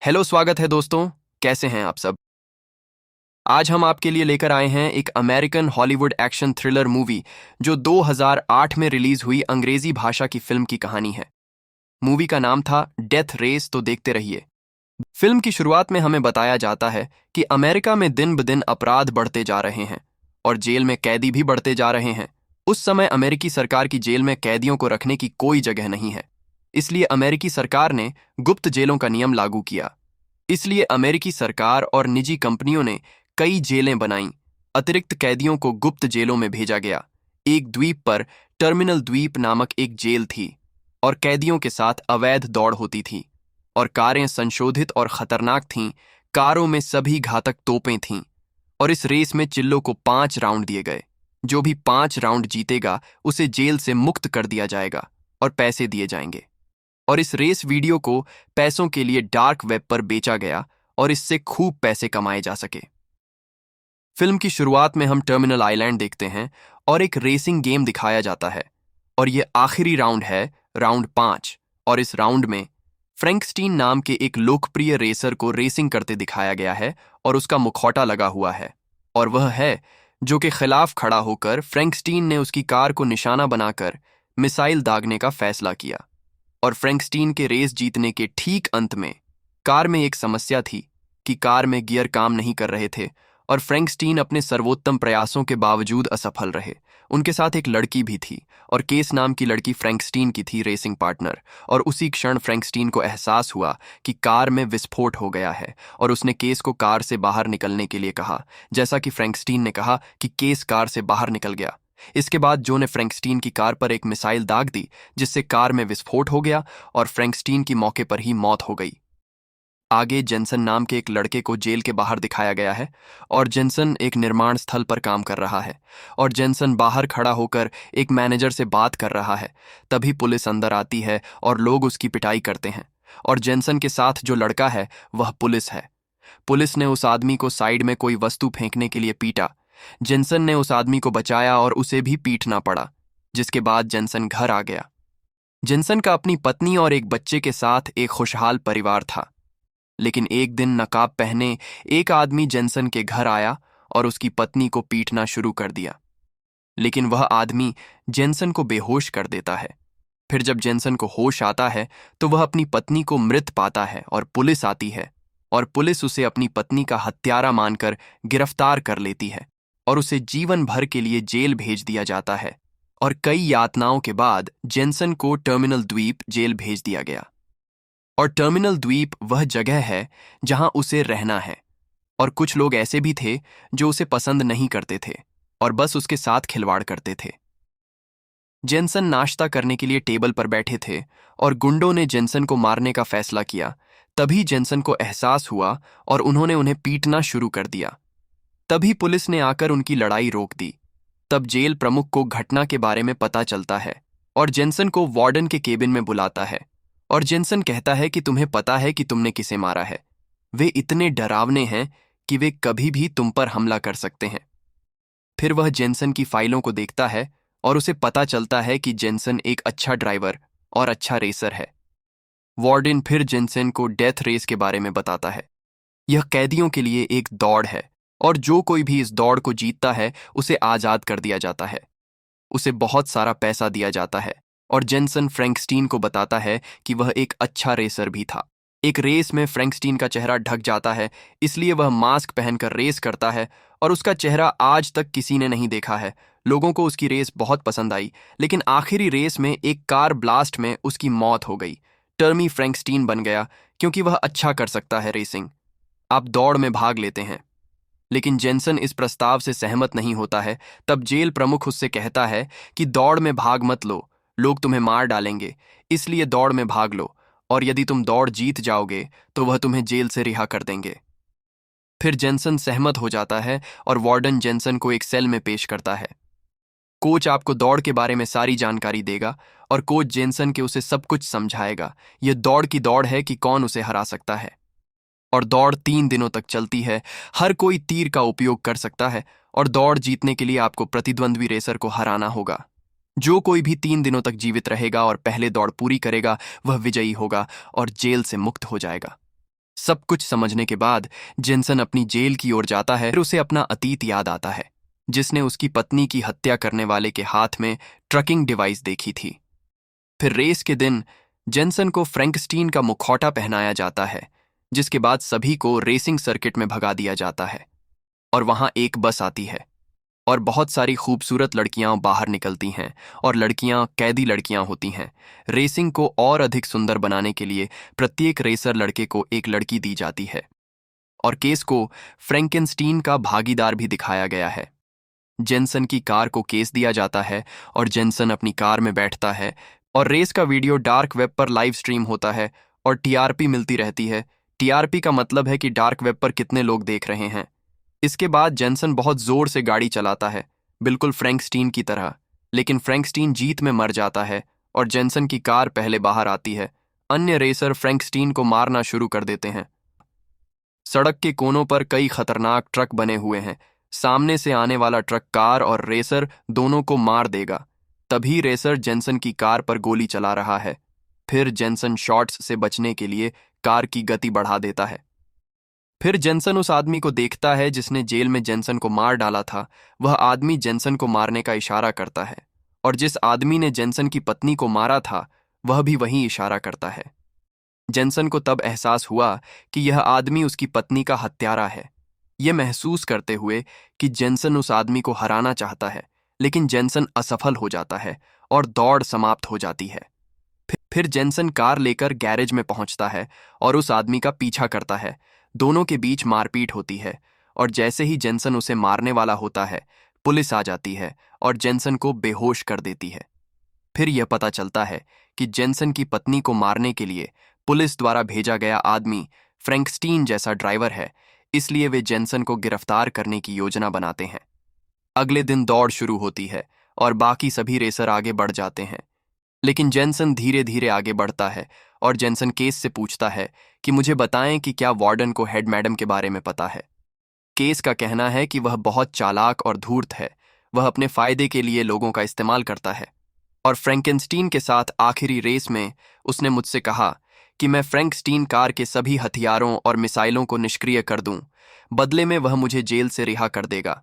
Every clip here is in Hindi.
हेलो, स्वागत है दोस्तों। कैसे हैं आप सब? आज हम आपके लिए लेकर आए हैं एक American Hollywood action thriller movie जो 2008 में रिलीज हुई अंग्रेजी भाषा की फिल्म की कहानी है। मूवी का नाम था डेथ रेस। तो देखते रहिए। फिल्म की शुरुआत में हमें बताया जाता है कि अमेरिका में दिन ब दिन अपराध बढ़ते जा रहे हैं और जेल में कैदी भी बढ़ते जा रहे हैं। उस समय अमेरिकी सरकार की जेल में कैदियों को रखने की कोई जगह नहीं है। इसलिए अमेरिकी सरकार ने गुप्त जेलों का नियम लागू किया। इसलिए अमेरिकी सरकार और निजी कंपनियों ने कई जेलें बनाईं। अतिरिक्त कैदियों को गुप्त जेलों में भेजा गया। एक द्वीप पर टर्मिनल द्वीप नामक एक जेल थी और कैदियों के साथ अवैध दौड़ होती थी और कारें संशोधित और खतरनाक थीं। कारों में सभी घातक तोपें थीं और इस रेस में चिल्लों को 5 राउंड दिए गए। जो भी 5 राउंड जीतेगा उसे जेल से मुक्त कर दिया जाएगा और पैसे दिए जाएंगे। और इस रेस वीडियो को पैसों के लिए डार्क वेब पर बेचा गया और इससे खूब पैसे कमाए जा सके। फिल्म की शुरुआत में हम टर्मिनल आइलैंड देखते हैं और एक रेसिंग गेम दिखाया जाता है और ये आखिरी राउंड है, राउंड 5। और इस राउंड में फ्रैंकस्टीन नाम के एक लोकप्रिय रेसर को रेसिंग करते दिखाया गया है और उसका मुखौटा लगा हुआ है और वह है जो के खिलाफ खड़ा होकर फ्रैंकस्टीन ने उसकी कार को निशाना बनाकर मिसाइल दागने का फैसला किया। और फ्रैंकस्टीन के रेस जीतने के ठीक अंत में कार में एक समस्या थी कि कार में गियर काम नहीं कर रहे थे और फ्रैंकस्टीन अपने सर्वोत्तम प्रयासों के बावजूद असफल रहे। उनके साथ एक लड़की भी थी और केस नाम की लड़की फ्रैंकस्टीन की थी रेसिंग पार्टनर। और उसी क्षण फ्रैंकस्टीन को एहसास हुआ कि कार में विस्फोट हो गया है और उसने केस को कार से बाहर निकलने के लिए कहा, जैसा कि फ्रैंकस्टीन ने कहा कि केस कार से बाहर निकल गया। इसके बाद जो ने फ्रैंकस्टीन की कार पर एक मिसाइल दाग दी जिससे कार में विस्फोट हो गया और फ्रैंकस्टीन की मौके पर ही मौत हो गई। आगे जेनसन नाम के एक लड़के को जेल के बाहर दिखाया गया है और जेनसन एक निर्माण स्थल पर काम कर रहा है और जेनसन बाहर खड़ा होकर एक मैनेजर से बात कर रहा है। तभी पुलिस अंदर आती है और लोग उसकी पिटाई करते हैं और जेनसन के साथ जो लड़का है वह पुलिस है। पुलिस ने उस आदमी को साइड में कोई वस्तु फेंकने के लिए पीटा। जेनसन ने उस आदमी को बचाया और उसे भी पीटना पड़ा, जिसके बाद जेनसन घर आ गया। जेनसन का अपनी पत्नी और एक बच्चे के साथ एक खुशहाल परिवार था। लेकिन एक दिन नकाब पहने एक आदमी जेनसन के घर आया और उसकी पत्नी को पीटना शुरू कर दिया। लेकिन वह आदमी जेनसन को बेहोश कर देता है। फिर जब जेनसन को होश आता है तो वह अपनी पत्नी को मृत पाता है और पुलिस आती है और पुलिस उसे अपनी पत्नी का हत्यारा मानकर गिरफ्तार कर लेती है और उसे जीवन भर के लिए जेल भेज दिया जाता है। और कई यातनाओं के बाद जेनसन को टर्मिनल द्वीप जेल भेज दिया गया। और टर्मिनल द्वीप वह जगह है जहां उसे रहना है। और कुछ लोग ऐसे भी थे जो उसे पसंद नहीं करते थे और बस उसके साथ खिलवाड़ करते थे। जेनसन नाश्ता करने के लिए टेबल पर बैठे थे और गुंडों ने जेनसन को मारने का फैसला किया। तभी जेनसन को एहसास हुआ और उन्होंने उन्हें पीटना शुरू कर दिया। तभी पुलिस ने आकर उनकी लड़ाई रोक दी। तब जेल प्रमुख को घटना के बारे में पता चलता है और जेनसन को वार्डन के केबिन में बुलाता है और जेनसन कहता है कि तुम्हें पता है कि तुमने किसे मारा है। वे इतने डरावने हैं कि वे कभी भी तुम पर हमला कर सकते हैं। फिर वह जेनसन की फाइलों को देखता है और उसे पता चलता है कि जेनसन एक अच्छा ड्राइवर और अच्छा रेसर है। वार्डन फिर जेनसन को डेथ रेस के बारे में बताता है। यह कैदियों के लिए एक दौड़ है और जो कोई भी इस दौड़ को जीतता है उसे आज़ाद कर दिया जाता है। उसे बहुत सारा पैसा दिया जाता है और जेनसन फ्रैंकस्टीन को बताता है कि वह एक अच्छा रेसर भी था। एक रेस में फ्रैंकस्टीन का चेहरा ढक जाता है, इसलिए वह मास्क पहनकर रेस करता है और उसका चेहरा आज तक किसी ने नहीं देखा है। लोगों को उसकी रेस बहुत पसंद आई, लेकिन आखिरी रेस में एक कार ब्लास्ट में उसकी मौत हो गई। टर्मी फ्रैंकस्टीन बन गया क्योंकि वह अच्छा कर सकता है रेसिंग। आप दौड़ में भाग लेते हैं। लेकिन जेनसन इस प्रस्ताव से सहमत नहीं होता है। तब जेल प्रमुख उससे कहता है कि दौड़ में भाग मत लो, लोग तुम्हें मार डालेंगे, इसलिए दौड़ में भाग लो और यदि तुम दौड़ जीत जाओगे तो वह तुम्हें जेल से रिहा कर देंगे। फिर जेनसन सहमत हो जाता है और वार्डन जेनसन को एक सेल में पेश करता है। कोच आपको दौड़ के बारे में सारी जानकारी देगा और कोच जेनसन के उसे सब कुछ समझाएगा। यह दौड़ की दौड़ है कि कौन उसे हरा सकता है। और दौड़ 3 दिनों तक चलती है। हर कोई तीर का उपयोग कर सकता है और दौड़ जीतने के लिए आपको प्रतिद्वंद्वी रेसर को हराना होगा। जो कोई भी 3 दिनों तक जीवित रहेगा और पहले दौड़ पूरी करेगा वह विजयी होगा और जेल से मुक्त हो जाएगा। सब कुछ समझने के बाद जेनसन अपनी जेल की ओर जाता है। फिर उसे अपना अतीत याद आता है, जिसने उसकी पत्नी की हत्या करने वाले के हाथ में ट्रकिंग डिवाइस देखी थी। फिर रेस के दिन जेनसन को फ्रैंकस्टीन का मुखौटा पहनाया जाता है, जिसके बाद सभी को रेसिंग सर्किट में भगा दिया जाता है। और वहां एक बस आती है और बहुत सारी खूबसूरत लड़कियां बाहर निकलती हैं, और लड़कियां कैदी लड़कियां होती हैं। रेसिंग को और अधिक सुंदर बनाने के लिए प्रत्येक रेसर लड़के को एक लड़की दी जाती है, और केस को फ्रैंकेनस्टीन का भागीदार भी दिखाया गया है। जेनसन की कार को केस दिया जाता है और जेनसन अपनी कार में बैठता है, और रेस का वीडियो डार्क वेब पर लाइव स्ट्रीम होता है और टीआरपी मिलती रहती है। टीआरपी का मतलब है कि डार्क वेब पर कितने लोग देख रहे हैं। इसके बाद जेनसन बहुत जोर से गाड़ी चलाता है, बिल्कुल फ्रैंकस्टीन की तरह, लेकिन फ्रैंकस्टीन जीत में मर जाता है और जेनसन की कार पहले बाहर आती है। अन्य रेसर फ्रैंकस्टीन को मारना शुरू कर देते हैं। सड़क के कोनों पर कई खतरनाक ट्रक बने हुए हैं। सामने से आने वाला ट्रक कार और रेसर दोनों को मार देगा। तभी रेसर जेनसन की कार पर गोली चला रहा है। फिर जेनसन शॉट्स से बचने के लिए कार की गति बढ़ा देता है। फिर जेनसन उस आदमी को देखता है जिसने जेल में जेनसन को मार डाला था। वह आदमी जेनसन को मारने का इशारा करता है, और जिस आदमी ने जेनसन की पत्नी को मारा था वह भी वही इशारा करता है। जेनसन को तब एहसास हुआ कि यह आदमी उसकी पत्नी का हत्यारा है। यह महसूस करते हुए कि जेनसन उस आदमी को हराना चाहता है, लेकिन जेनसन असफल हो जाता है और दौड़ समाप्त हो जाती है। फिर जेनसन कार लेकर गैरेज में पहुंचता है और उस आदमी का पीछा करता है। दोनों के बीच मारपीट होती है, और जैसे ही जेनसन उसे मारने वाला होता है, पुलिस आ जाती है और जेनसन को बेहोश कर देती है। फिर यह पता चलता है कि जेनसन की पत्नी को मारने के लिए पुलिस द्वारा भेजा गया आदमी फ्रैंकस्टीन जैसा ड्राइवर है, इसलिए वे जेनसन को गिरफ्तार करने की योजना बनाते हैं। अगले दिन दौड़ शुरू होती है और बाकी सभी रेसर आगे बढ़ जाते हैं, लेकिन जेनसन धीरे धीरे आगे बढ़ता है और जेनसन केस से पूछता है कि मुझे बताएं कि क्या वार्डन को हेड मैडम के बारे में पता है। केस का कहना है कि वह बहुत चालाक और धूर्त है। वह अपने फायदे के लिए लोगों का इस्तेमाल करता है, और फ्रैंकेनस्टीन के साथ आखिरी रेस में उसने मुझसे कहा कि मैं फ्रैंकस्टीन कार के सभी हथियारों और मिसाइलों को निष्क्रिय कर दूं। बदले में वह मुझे जेल से रिहा कर देगा।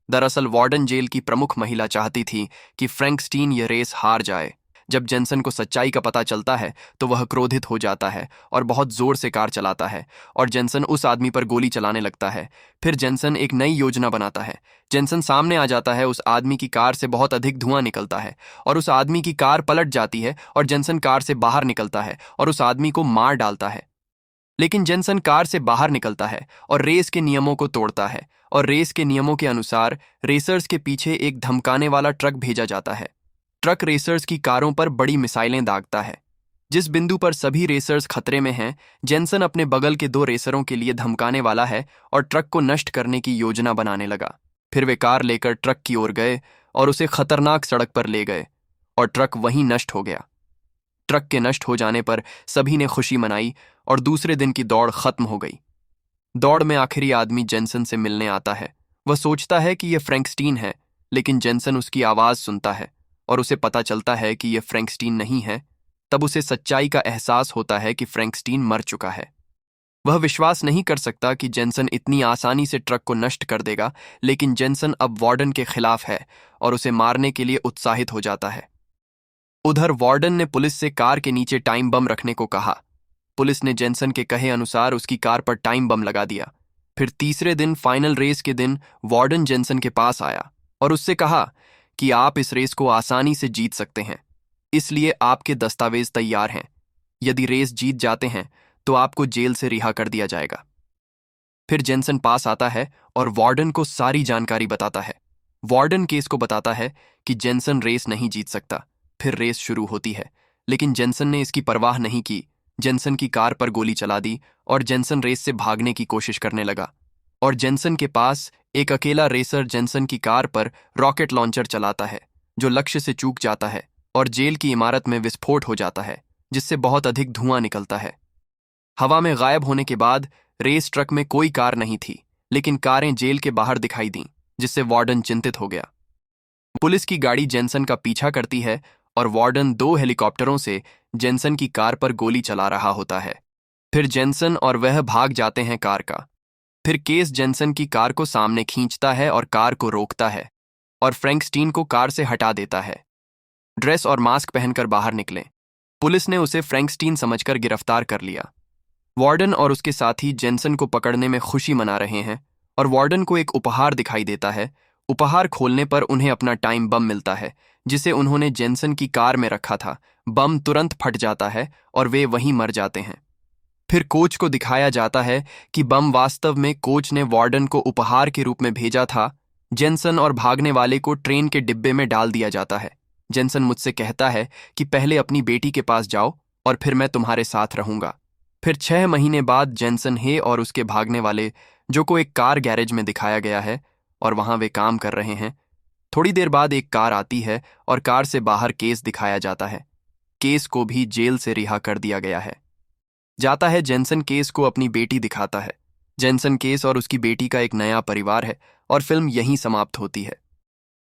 दरअसल वार्डन जेल की प्रमुख महिला चाहती थी कि फ्रैंकस्टीन यह रेस हार जाए। जब जेनसन को सच्चाई का पता चलता है तो वह क्रोधित हो जाता है और बहुत जोर से कार चलाता है, और जेनसन उस आदमी पर गोली चलाने लगता है। फिर जेनसन एक नई योजना बनाता है। जेनसन सामने आ जाता है, उस आदमी की कार से बहुत अधिक धुआं निकलता है और उस आदमी की कार पलट जाती है, और जेनसन कार से बाहर निकलता है और उस आदमी को मार डालता है। लेकिन जेनसन कार से बाहर निकलता है और रेस के नियमों को तोड़ता है, और रेस के नियमों के अनुसार रेसर्स के पीछे एक धमकाने वाला ट्रक भेजा जाता है। ट्रक रेसर्स की कारों पर बड़ी मिसाइलें दागता है। जिस बिंदु पर सभी रेसर्स खतरे में हैं, जेनसन अपने बगल के 2 रेसरों के लिए धमकाने वाला है और ट्रक को नष्ट करने की योजना बनाने लगा। फिर वे कार लेकर ट्रक की ओर गए और उसे खतरनाक सड़क पर ले गए, और ट्रक वहीं नष्ट हो गया। ट्रक के नष्ट हो जाने पर सभी ने खुशी मनाई और दूसरे दिन की दौड़ खत्म हो गई। दौड़ में आखिरी आदमी जेनसन से मिलने आता है। वह सोचता है कि यह फ्रैंकस्टीन है, लेकिन जेनसन उसकी आवाज सुनता है और उसे पता चलता है कि यह फ्रैंकस्टीन नहीं है। तब उसे सच्चाई का एहसास होता है कि फ्रैंकस्टीन मर चुका है। वह विश्वास नहीं कर सकता कि जेनसन इतनी आसानी से ट्रक को नष्ट कर देगा, लेकिन जेनसन अब वार्डन के खिलाफ है और उसे मारने के लिए उत्साहित हो जाता है। उधर वार्डन ने पुलिस से कार के नीचे टाइम बम रखने को कहा। पुलिस ने जेनसन के कहे अनुसार उसकी कार पर टाइम बम लगा दिया। फिर तीसरे दिन फाइनल रेस के दिन वार्डन जेनसन के पास आया और उससे कहा कि आप इस रेस को आसानी से जीत सकते हैं, इसलिए आपके दस्तावेज तैयार हैं। यदि रेस जीत जाते हैं तो आपको जेल से रिहा कर दिया जाएगा। फिर जेनसन पास आता है और वार्डन को सारी जानकारी बताता है। वार्डन केस को बताता है कि जेनसन रेस नहीं जीत सकता। फिर रेस शुरू होती है, लेकिन जेनसन ने इसकी परवाह नहीं की। जेनसन की कार पर गोली चला दी और जेनसन रेस से भागने की कोशिश करने लगा, और जेनसन के पास एक अकेला रेसर जेनसन की कार पर रॉकेट लॉन्चर चलाता है, जो लक्ष्य से चूक जाता है और जेल की इमारत में विस्फोट हो जाता है, जिससे बहुत अधिक धुआं निकलता है। हवा में गायब होने के बाद रेस ट्रक में कोई कार नहीं थी, लेकिन कारें जेल के बाहर दिखाई दीं, जिससे वार्डन चिंतित हो गया। पुलिस की गाड़ी जेनसन का पीछा करती है और वार्डन 2 हेलीकॉप्टरों से जेनसन की कार पर गोली चला रहा होता है। फिर जेनसन और वह भाग जाते हैं कार का। फिर केस जेनसन की कार को सामने खींचता है और कार को रोकता है और फ्रैंकस्टीन को कार से हटा देता है। ड्रेस और मास्क पहनकर बाहर निकले। पुलिस ने उसे फ्रैंकस्टीन समझकर गिरफ्तार कर लिया। वार्डन और उसके साथी जेनसन को पकड़ने में खुशी मना रहे हैं और वार्डन को एक उपहार दिखाई देता है। उपहार खोलने पर उन्हें अपना टाइम बम मिलता है जिसे उन्होंने जेनसन की कार में रखा था। बम तुरंत फट जाता है और वे वहीं मर जाते हैं। फिर कोच को दिखाया जाता है कि बम वास्तव में कोच ने वार्डन को उपहार के रूप में भेजा था। जेनसन और भागने वाले को ट्रेन के डिब्बे में डाल दिया जाता है। जेनसन मुझसे कहता है कि पहले अपनी बेटी के पास जाओ और फिर मैं तुम्हारे साथ रहूंगा। फिर 6 महीने बाद जेनसन है और उसके भागने वाले जो को एक कार गैरेज में दिखाया गया है और वहां वे काम कर रहे हैं। थोड़ी देर बाद एक कार आती है और कार से बाहर केस दिखाया जाता है। केस को भी जेल से रिहा कर दिया गया है। जाता है जेनसन केस को अपनी बेटी दिखाता है। जेनसन केस और उसकी बेटी का एक नया परिवार है और फिल्म यहीं समाप्त होती है।